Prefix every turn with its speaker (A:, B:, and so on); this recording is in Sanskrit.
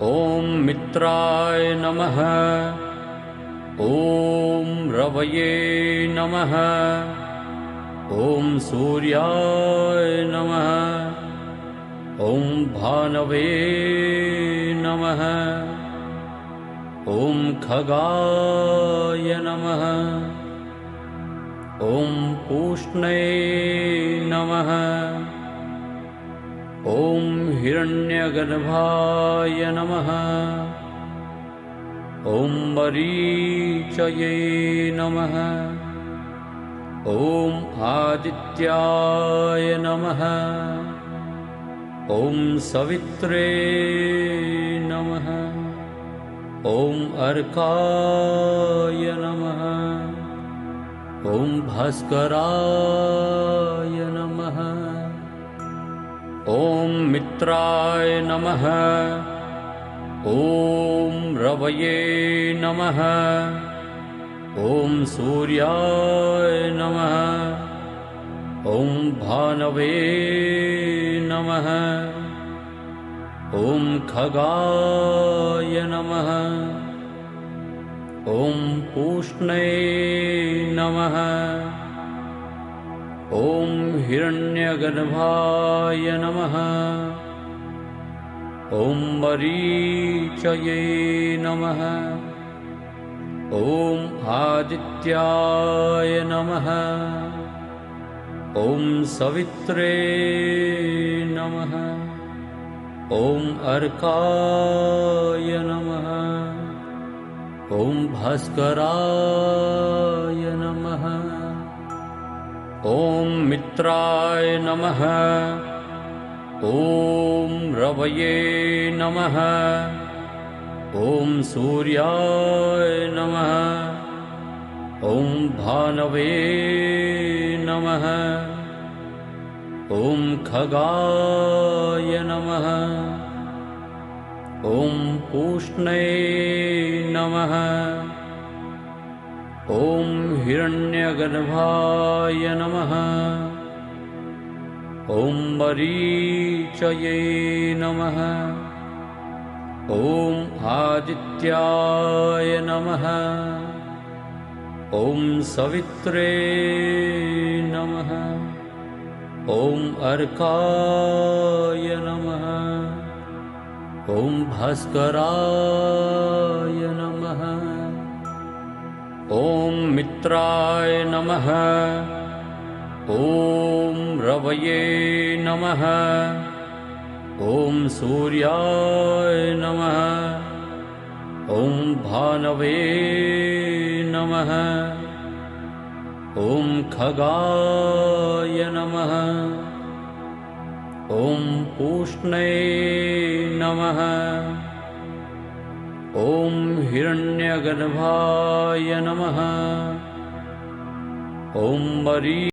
A: ॐ मित्राय नमः। ॐ रवये नमः। ॐ सूर्याय नमः। ॐ भानवे नमः। ॐ खगाय नमः। ॐ पूष्णे नमः। ॐ हिरण्यगर्भाय नमः। ॐ मरीचये नमः। ॐ आदित्याय नमः। ॐ सवित्रे नमः। ॐ अर्काय नमः। ॐ भास्कराय नमः। ॐ मित्राय नमः। ॐ रवये नमः। ॐ सूर्याय नमः। ॐ भानवे नमः। ॐ खगाय नमः। ॐ पूष्णे नमः। ॐ हिरण्यगर्भाय नमः। ॐ मरीचये नमः। ॐ आदित्याय नमः। ॐ सवित्रे नमः। ॐ अर्काय नमः। ॐ भास्कराय नमः। ॐ मित्राय नमः। ॐ रवये नमः। ॐ सूर्याय नमः। ॐ भानवे नमः। ॐ खगाय नमः। ॐ पूष्णे नमः। ॐ हिरण्यगर्भाय नमः। ॐ मरीचये नमः। ॐ आदित्याय नमः। ॐ सवित्रे नमः। ॐ अर्काय नमः। ॐ भास्कराय नमः। ॐ मित्राय नमः। ॐ रवये नमः। ॐ सूर्याय नमः। ॐ भानवे नमः। ॐ खगाय नमः। ॐ पूष्णे नमः। ॐ हिरण्यगर्भाय नमः। ॐ मरी